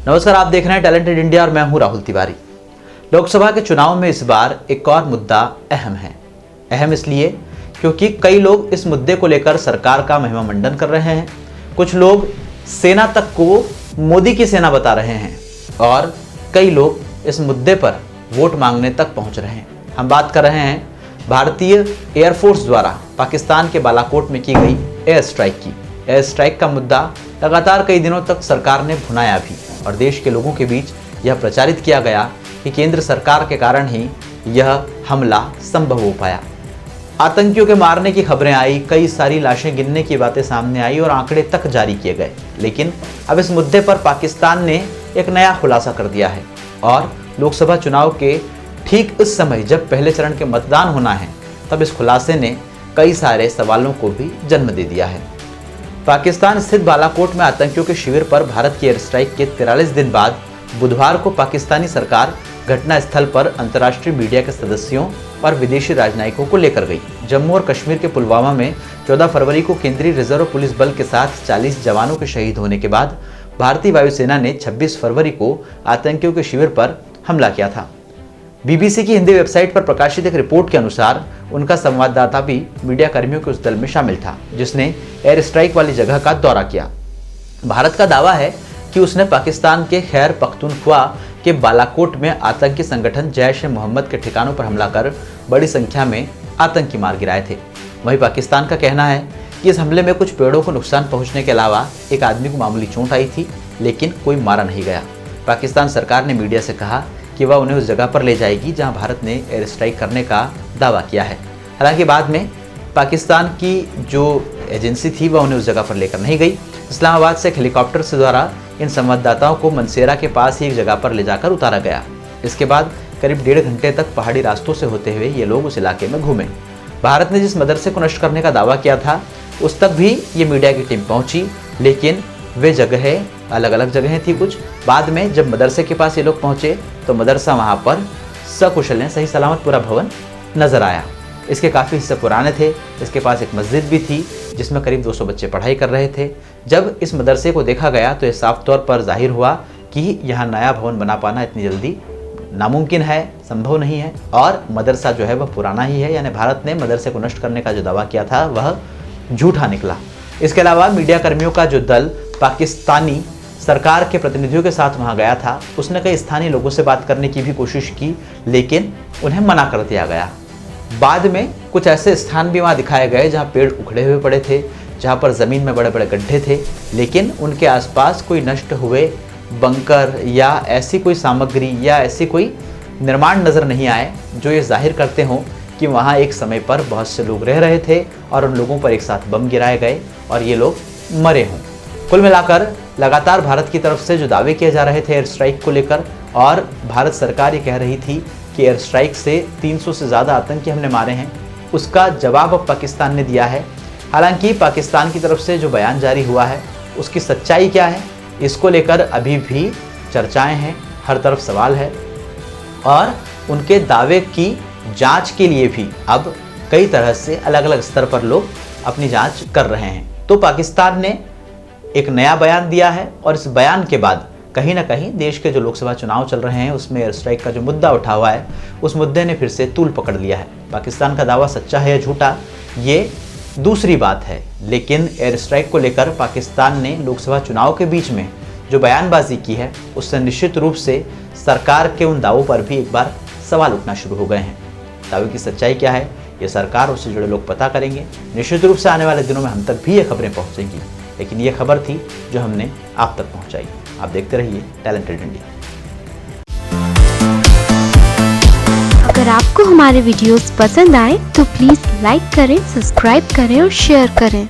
नमस्कार, आप देख रहे हैं टैलेंटेड इंडिया और मैं हूं राहुल तिवारी। लोकसभा के चुनाव में इस बार एक और मुद्दा अहम है। अहम इसलिए क्योंकि कई लोग इस मुद्दे को लेकर सरकार का महिमा मंडन कर रहे हैं। कुछ लोग सेना तक को मोदी की सेना बता रहे हैं और कई लोग इस मुद्दे पर वोट मांगने तक पहुंच रहे हैं। हम बात कर रहे हैं भारतीय एयरफोर्स द्वारा पाकिस्तान के बालाकोट में की गई एयर स्ट्राइक की। एयर स्ट्राइक का मुद्दा लगातार कई दिनों तक सरकार ने भुनाया भी और देश के लोगों के बीच यह प्रचारित किया गया कि केंद्र सरकार के कारण ही यह हमला संभव हो पाया। आतंकियों के मारने की खबरें आई, कई सारी लाशें गिनने की बातें सामने आई और आंकड़े तक जारी किए गए। लेकिन अब इस मुद्दे पर पाकिस्तान ने एक नया खुलासा कर दिया है और लोकसभा चुनाव के ठीक इस समय जब पहले चरण के मतदान होना है, तब इस खुलासे ने कई सारे सवालों को भी जन्म दे दिया है। पाकिस्तान स्थित बालाकोट में आतंकियों के शिविर पर भारत की एयर स्ट्राइक के 43 दिन बाद बुधवार को पाकिस्तानी सरकार घटनास्थल पर अंतर्राष्ट्रीय मीडिया के सदस्यों और विदेशी राजनयिकों को लेकर गई। जम्मू और कश्मीर के पुलवामा में 14 फरवरी को केंद्रीय रिजर्व पुलिस बल के साथ 40 जवानों के शहीद होने के बाद भारतीय वायुसेना ने 26 फरवरी को आतंकियों के शिविर पर हमला किया था। बीबीसी की हिंदी वेबसाइट पर प्रकाशित एक रिपोर्ट के अनुसार उनका संवाददाता भी मीडिया कर्मियों के उस दल में शामिल था जिसने एयर स्ट्राइक वाली जगह का दौरा किया। भारत का दावा है कि उसने पाकिस्तान के खैर पख्तूनख्वा के बालाकोट में आतंकी संगठन जैश ए मोहम्मद के ठिकानों पर हमला कर बड़ी संख्या में आतंकी मार गिराए थे। वहीं पाकिस्तान का कहना है कि इस हमले में कुछ पेड़ों को नुकसान पहुंचने के अलावा एक आदमी को मामूली चोट आई थी, लेकिन कोई मारा नहीं गया। पाकिस्तान सरकार ने मीडिया से कहा कि वह उन्हें उस जगह पर ले जाएगी जहां भारत ने एयर स्ट्राइक करने का दावा किया है। हालांकि बाद में पाकिस्तान की जो एजेंसी थी वह उन्हें उस जगह पर लेकर नहीं गई। इस्लामाबाद से एक हेलीकॉप्टर से द्वारा इन संवाददाताओं को मनसेरा के पास ही एक जगह पर ले जाकर उतारा गया। इसके बाद करीब 1.5 घंटे तक पहाड़ी रास्तों से होते हुए ये लोग उस इलाके में घूमे। भारत ने जिस मदरसे को नष्ट करने का दावा किया था उस तक भी ये मीडिया की टीम पहुंची, लेकिन वे जगहें अलग अलग जगहें थी कुछ। बाद में जब मदरसे के पास ये लोग पहुंचे तो मदरसा वहां पर सकुशल सही सलामत पूरा भवन नजर आया। इसके काफ़ी हिस्से पुराने थे। इसके पास एक मस्जिद भी थी जिसमें करीब 200 बच्चे पढ़ाई कर रहे थे। जब इस मदरसे को देखा गया तो यह साफ तौर पर जाहिर हुआ कि यहाँ नया भवन बना पाना इतनी जल्दी नामुमकिन है, संभव नहीं है और मदरसा जो है वह पुराना ही है। यानी भारत ने मदरसे को नष्ट करने का जो दावा किया था वह झूठा निकला। इसके अलावा मीडिया कर्मियों का जो दल पाकिस्तानी सरकार के प्रतिनिधियों के साथ वहां गया था, उसने कई स्थानीय लोगों से बात करने की भी कोशिश की, लेकिन उन्हें मना कर दिया गया। बाद में कुछ ऐसे स्थान भी वहां दिखाए गए जहां पेड़ उखड़े हुए पड़े थे, जहां पर ज़मीन में बड़े बड़े गड्ढे थे, लेकिन उनके आसपास कोई नष्ट हुए बंकर या ऐसी कोई सामग्री या ऐसी कोई निर्माण नज़र नहीं आए जो ये जाहिर करते हों कि वहाँ एक समय पर बहुत से लोग रह रहे थे और उन लोगों पर एक साथ बम गिराए गए और ये लोग मरे हों। कुल मिलाकर लगातार भारत की तरफ से जो दावे किए जा रहे थे एयर स्ट्राइक को लेकर, और भारत सरकार ये कह रही थी कि एयर स्ट्राइक से 300 से ज़्यादा आतंकी हमने मारे हैं, उसका जवाब अब पाकिस्तान ने दिया है। हालांकि पाकिस्तान की तरफ से जो बयान जारी हुआ है उसकी सच्चाई क्या है, इसको लेकर अभी भी चर्चाएं हैं, हर तरफ सवाल है और उनके दावे की जांच के लिए भी अब कई तरह से अलग अलग स्तर पर लोग अपनी जांच कर रहे हैं। तो पाकिस्तान ने एक नया बयान दिया है और इस बयान के बाद कहीं ना कहीं देश के जो लोकसभा चुनाव चल रहे हैं उसमें एयर स्ट्राइक का जो मुद्दा उठा हुआ है उस मुद्दे ने फिर से तूल पकड़ लिया है। पाकिस्तान का दावा सच्चा है या झूठा ये दूसरी बात है, लेकिन एयर स्ट्राइक को लेकर पाकिस्तान ने लोकसभा चुनाव के बीच में जो बयानबाजी की है उससे निश्चित रूप से सरकार के उन दावों पर भी एक बार सवाल उठना शुरू हो गए हैं। दावे की सच्चाई क्या है ये सरकार और उससे जुड़े लोग पता करेंगे। निश्चित रूप से आने वाले दिनों में हम तक भी ये खबरें पहुंचेंगी, लेकिन ये खबर थी जो हमने आप तक पहुंचाई। आप देखते रहिए टैलेंटेड इंडिया। अगर आपको हमारे वीडियोस पसंद आए तो प्लीज लाइक करें, सब्सक्राइब करें और शेयर करें।